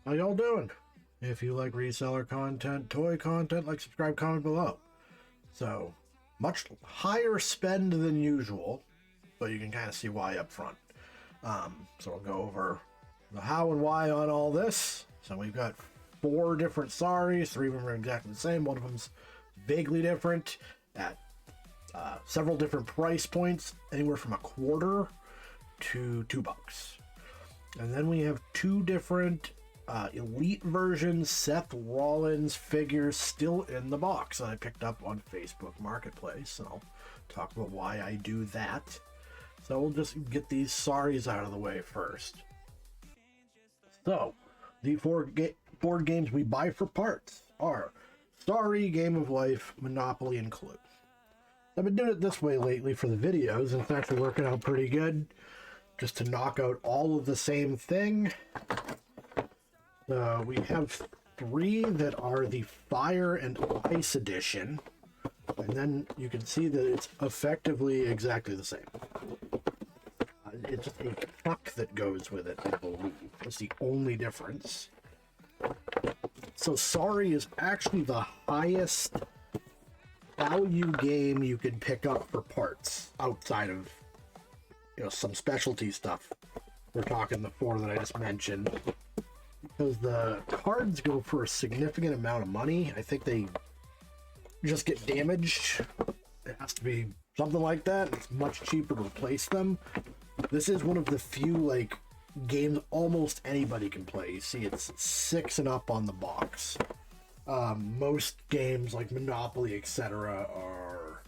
How y'all doing? If you like reseller content, toy content, like, subscribe, comment below. So, much higher spend than usual, but you can kind of see why up front. So we'll go over the how and why on all this. So we've got 4 different saris, 3 of them are exactly the same, one of them's vaguely different at several different price points, anywhere from $1 to $2. And then we have 2 different elite versions, Seth Rollins figures still in the box that I picked up on Facebook Marketplace, and I'll talk about why I do that. So we'll just get these saris out of the way first. So, the 4 board games we buy for parts are Sari, Game of Life, Monopoly, and Clue. I've been doing it this way lately for the videos, and it's actually working out pretty good, just to knock out all of the same thing. We have 3 that are the Fire and Ice edition, and then you can see that it's effectively exactly the same. It's just a truck that goes with it, I believe. That's the only difference. So Sari is actually the highest value game you can pick up for parts outside of, some specialty stuff. We're talking the 4 that I just mentioned. Because the cards go for a significant amount of money. I think they just get damaged. It has to be something like that. It's much cheaper to replace them. This is one of the few, games almost anybody can play. You see, it's 6 and up on the box. Most games like Monopoly, etc., are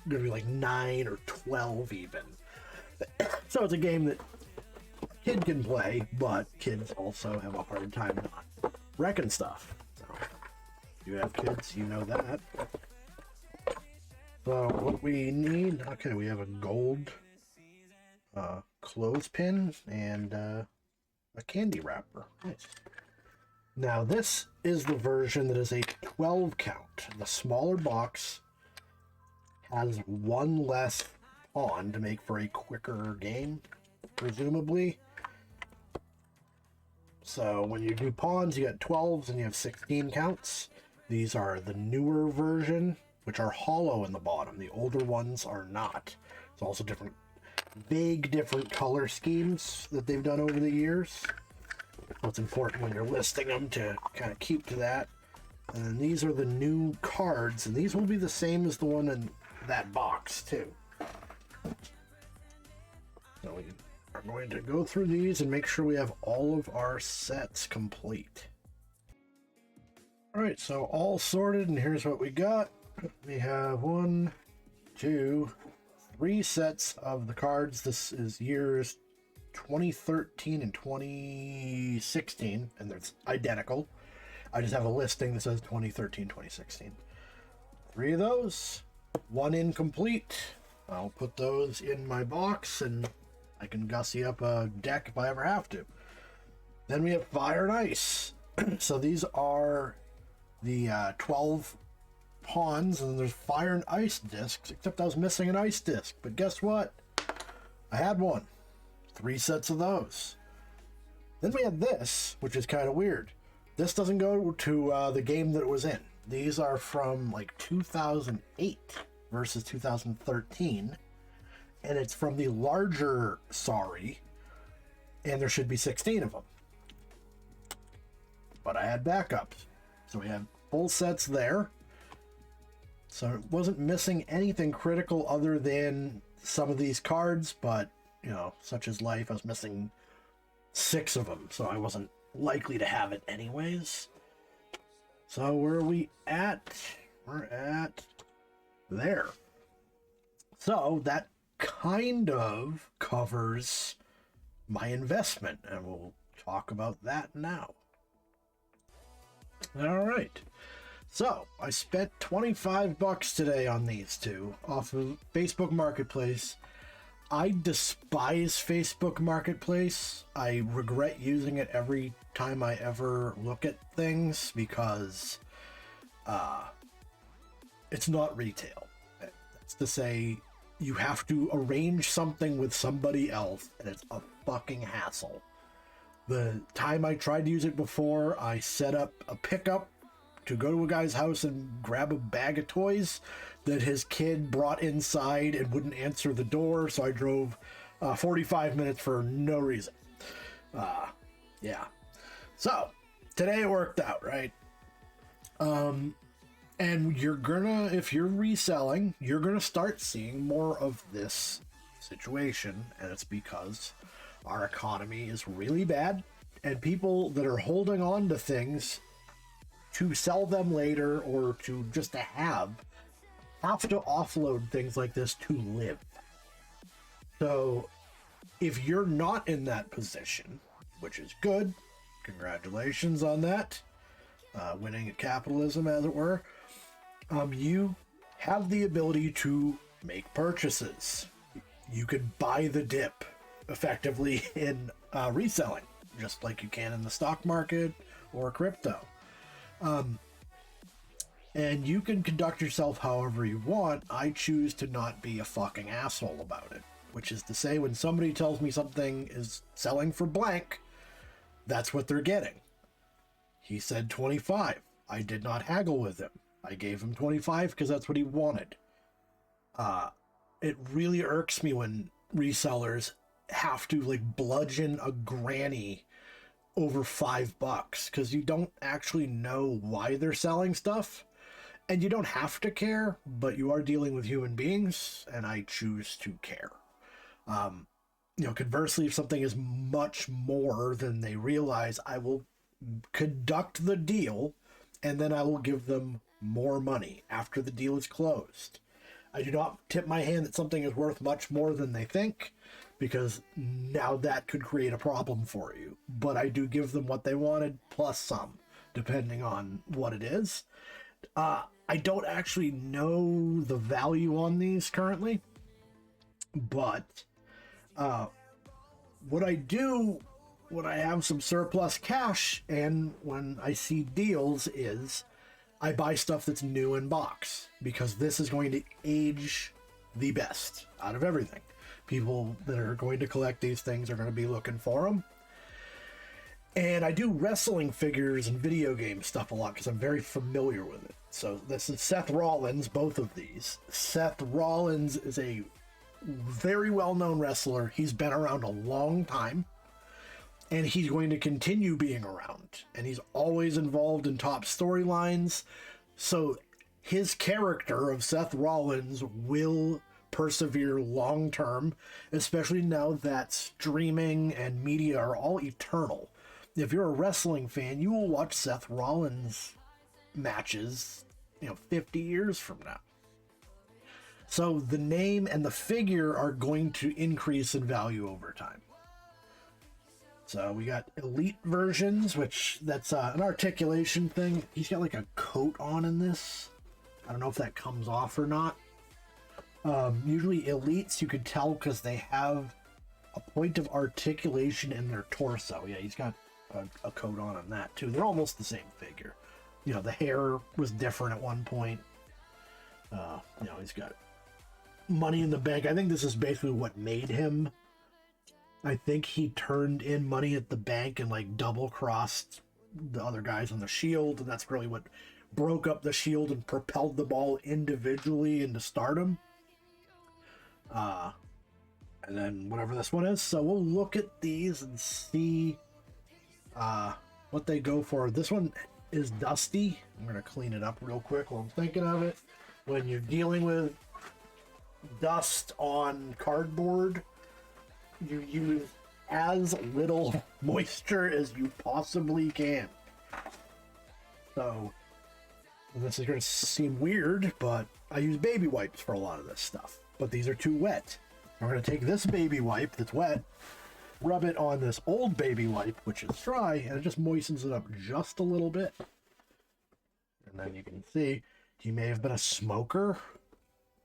going to be 9 or 12 even. So it's a game that kid can play, but kids also have a hard time not wrecking stuff. So if you have kids, you know that. So what we need, okay, we have a gold clothespin and a candy wrapper. Nice. Now this is the version that is a 12 count. The smaller box has 1 less pawn to make for a quicker game, presumably. So when you do pawns, you got 12s and you have 16 counts. These are the newer version, which are hollow in the bottom. The older ones are not. It's also different color schemes that they've done over the years. So it's important when you're listing them to kind of keep to that. And then these are the new cards, and these will be the same as the one in that box too. So we are going to go through these and make sure we have all of our sets complete. Alright, so all sorted, and here's what we got. We have 1, 2, 3 sets of the cards. This is years 2013 and 2016, and it's identical. I just have a listing that says 2013, 2016. 3 of those, 1 incomplete. I'll put those in my box, and I can gussy up a deck if I ever have to. Then we have Fire and Ice. So these are the 12 pawns, and there's Fire and Ice discs, except I was missing an ice disc. But guess what? I had one. 3 sets of those. Then we have this, which is kind of weird. This doesn't go to the game that it was in. These are from 2008 versus 2013, and it's from the larger Sari, and there should be 16 of them. But I had backups, so we have full sets there. So it wasn't missing anything critical other than some of these cards, but such as life, I was missing 6 of them, so I wasn't likely to have it anyways. So where are we at? We're at there. So that kind of covers my investment, and we'll talk about that now. All right. So I spent $25 today on these 2 off of Facebook Marketplace. I despise Facebook Marketplace. I regret using it every time I ever look at things because it's not retail. That's to say, you have to arrange something with somebody else, and it's a fucking hassle. The time I tried to use it before, I set up a pickup to go to a guy's house and grab a bag of toys that his kid brought inside and wouldn't answer the door, so I drove 45 minutes for no reason. Yeah. So, today it worked out, right? And you're gonna, if you're reselling, you're gonna start seeing more of this situation, and it's because our economy is really bad, and people that are holding on to things to sell them later or to just to have to offload things like this to live. So if you're not in that position, which is good, congratulations on that, winning at capitalism, as it were, you have the ability to make purchases. You could buy the dip effectively in reselling, just like you can in the stock market or crypto. And you can conduct yourself however you want. I choose to not be a fucking asshole about it, which is to say, when somebody tells me something is selling for blank, that's what they're getting. He said 25. I did not haggle with him. I gave him 25 because that's what he wanted. It really irks me when resellers have to like bludgeon a granny over $5 because you don't actually know why they're selling stuff, and you don't have to care, but you are dealing with human beings, and I choose to care. Conversely, if something is much more than they realize, I will conduct the deal, and then I will give them more money after the deal is closed. I do not tip my hand that something is worth much more than they think, because now that could create a problem for you. But I do give them what they wanted, plus some, depending on what it is. I don't actually know the value on these currently, but what I do when I have some surplus cash and when I see deals is I buy stuff that's new in box, because this is going to age the best out of everything. People that are going to collect these things are going to be looking for them. And I do wrestling figures and video game stuff a lot because I'm very familiar with it. So this is Seth Rollins, both of these. Seth Rollins is a very well-known wrestler. He's been around a long time, and he's going to continue being around. And he's always involved in top storylines. So his character of Seth Rollins will persevere long term, especially now that streaming and media are all eternal. If you're a wrestling fan, you will watch Seth Rollins matches 50 years from now. So the name and the figure are going to increase in value over time. So we got elite versions, which that's an articulation thing. He's got like a coat on in this. I don't know if that comes off or not. Usually elites, you could tell because they have a point of articulation in their torso. Yeah, he's got a coat on that too. They're almost the same figure. The hair was different at one point. He's got money in the bank. I think this is basically what made him. I think he turned in money at the bank and like double crossed the other guys on the Shield, and that's really what broke up the Shield and propelled them all individually into stardom. And then whatever this one is. So we'll look at these and see what they go for. This one is dusty. I'm going to clean it up real quick while I'm thinking of it. When you're dealing with dust on cardboard, you use as little moisture as you possibly can. So this is going to seem weird, but I use baby wipes for a lot of this stuff. But these are too wet. I'm going to take this baby wipe that's wet, rub it on this old baby wipe, which is dry, and it just moistens it up just a little bit. And then you can see he may have been a smoker.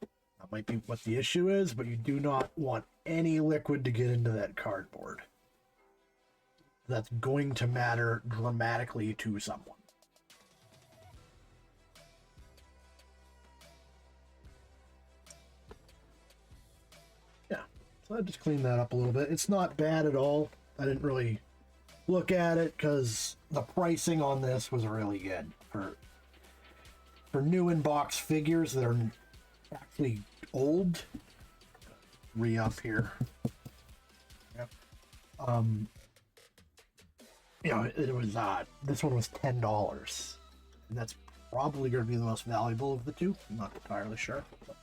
That might be what the issue is, but you do not want any liquid to get into that cardboard. That's going to matter dramatically to someone. Yeah, so I just cleaned that up a little bit. It's not bad at all. I didn't really look at it because the pricing on this was really good for new in-box figures that are actually old. Re-up here. Yep. You know, it was this one was $10, and that's probably going to be the most valuable of the two. I'm not entirely sure. But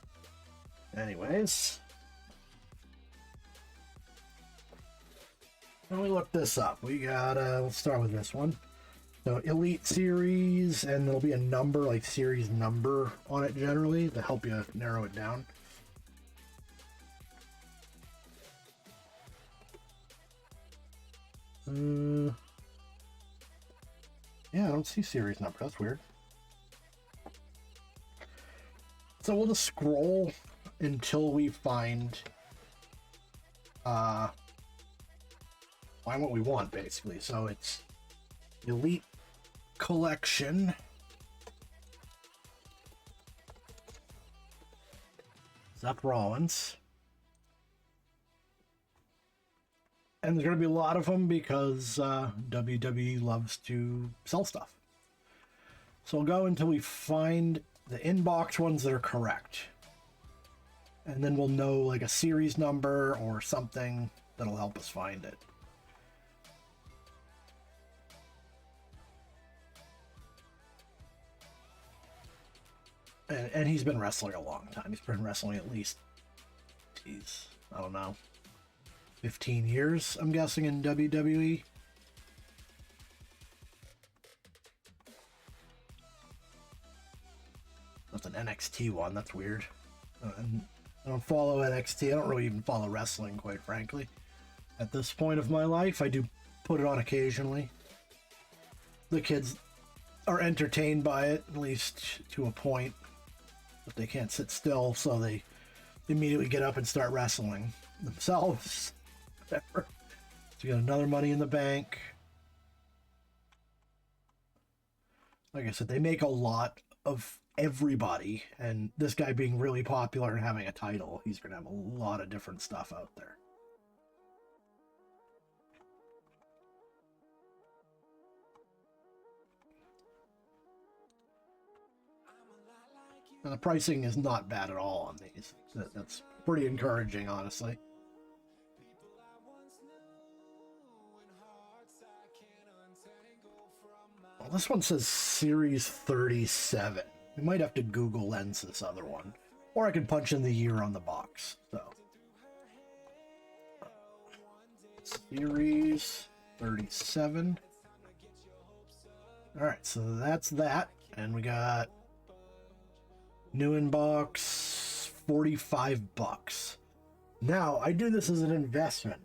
anyways, let me look this up. We got let's start with this one. So Elite Series, and there'll be a number, like series number on it generally to help you narrow it down. Yeah, I don't see series number. That's weird. So we'll just scroll until we find what we want, basically. So it's Elite Collection. Seth Rollins. And there's going to be a lot of them because WWE loves to sell stuff. So we'll go until we find the inbox ones that are correct. And then we'll know like a series number or something that'll help us find it. And he's been wrestling a long time. He's been wrestling at least, geez, I don't know, 15 years, I'm guessing, in WWE. That's an NXT one. That's weird. I don't follow NXT. I don't really even follow wrestling, quite frankly. At this point of my life, I do put it on occasionally. The kids are entertained by it, at least to a point. But they can't sit still, so they immediately get up and start wrestling themselves. Whatever. So you got another Money in the Bank. Like I said, they make a lot of everybody, and this guy being really popular and having a title, he's going to have a lot of different stuff out there. And the pricing is not bad at all on these. That's pretty encouraging, honestly. Well, this one says Series 37. We might have to Google Lens this other one. Or I can punch in the year on the box. So, Series 37. Alright, so that's that. And we got new inbox, $45. Now, I do this as an investment.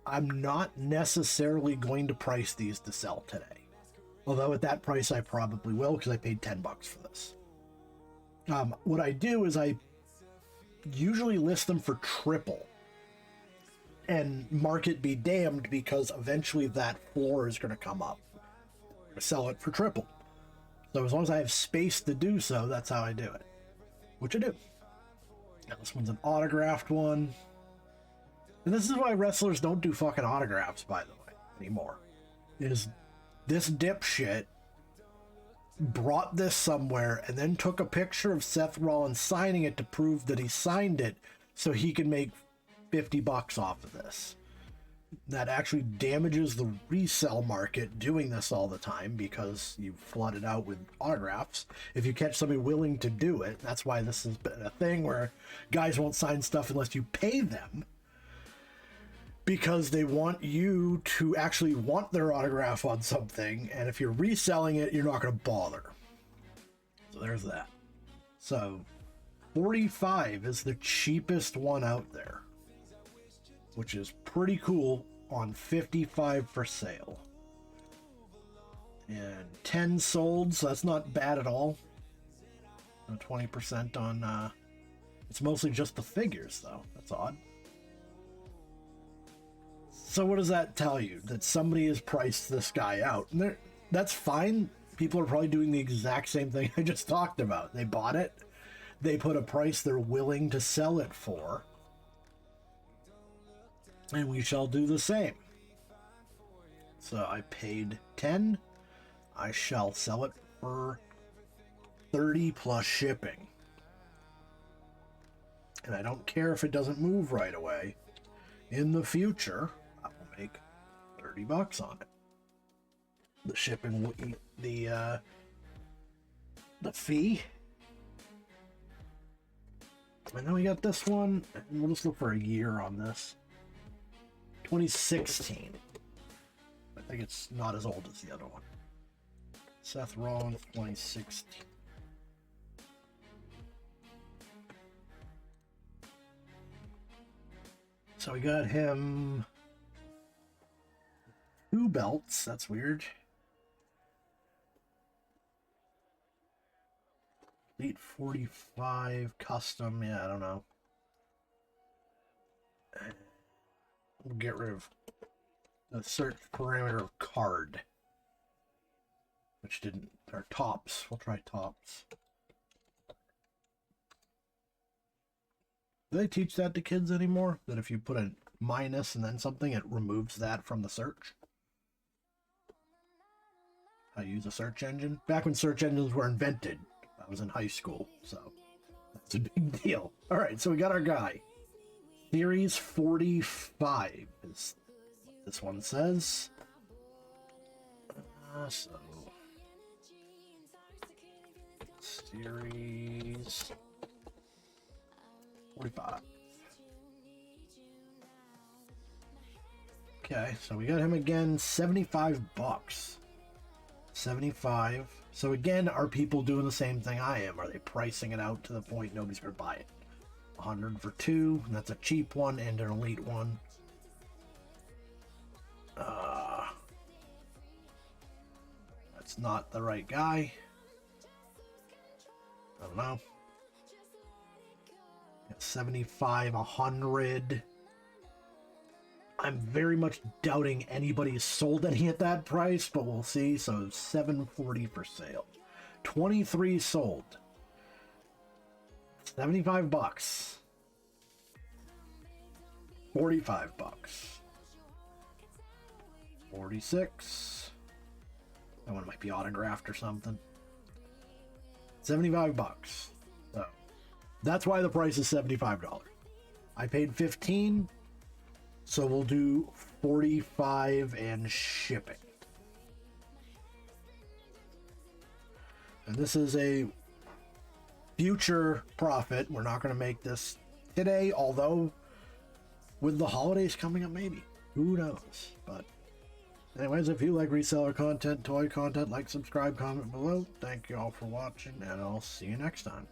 I'm not necessarily going to price these to sell today. Although at that price I probably will, because I paid $10 for this. What I do is I usually list them for triple. And market be damned, because eventually that floor is going to come up. I'm going to sell it for triple. So as long as I have space to do so, that's how I do it. Which I do. Now this one's an autographed one. And this is why wrestlers don't do fucking autographs, by the way, anymore. Is this dipshit brought this somewhere and then took a picture of Seth Rollins signing it to prove that he signed it so he can make $50 off of this. That actually damages the resale market doing this all the time, because you flood it out with autographs. If you catch somebody willing to do it, that's why this has been a thing where guys won't sign stuff unless you pay them, because they want you to actually want their autograph on something, and if you're reselling it, you're not going to bother. So there's that. So $45 is the cheapest one out there, which is pretty cool, on $55 for sale. And 10 sold, so that's not bad at all. 20% on, it's mostly just the figures, though. That's odd. So what does that tell you? That somebody has priced this guy out. And that's fine. People are probably doing the exact same thing I just talked about. They bought it. They put a price they're willing to sell it for. And we shall do the same. So I paid 10. I shall sell it for 30 plus shipping. And I don't care if it doesn't move right away. In the future, I will make 30 bucks on it. The shipping will eat the fee. And then we got this one. We'll just look for a year on this. 2016. I think it's not as old as the other one. Seth Rollins, 2016. So we got him 2 belts. That's weird. Elite 45 custom. Yeah, I don't know. We'll get rid of the search parameter card, which didn't. Or tops. We'll try tops. Do they teach that to kids anymore? That if you put a minus and then something, it removes that from the search? How to use a search engine? Back when search engines were invented, I was in high school, so that's a big deal. All right, so we got our guy. Series 45 is what this one says. So Series 45. Okay, so we got him again, 75 bucks. 75. So again, are people doing the same thing I am? Are they pricing it out to the point nobody's gonna buy it? 100 for 2, and that's a cheap one and an elite one. That's not the right guy. I don't know. 75, 100. I'm very much doubting anybody's sold any at that price, but we'll see. So 740 for sale. 23 sold. 75 bucks. 45 bucks. 46. That one might be autographed or something. 75 bucks. So that's why the price is $75. I paid 15, so we'll do 45 and shipping. And this is a future profit. We're not going to make this today, although with the holidays coming up, maybe. Who knows? But anyways, if you like reseller content, toy content, like, subscribe, comment below. Thank you all for watching, and I'll see you next time.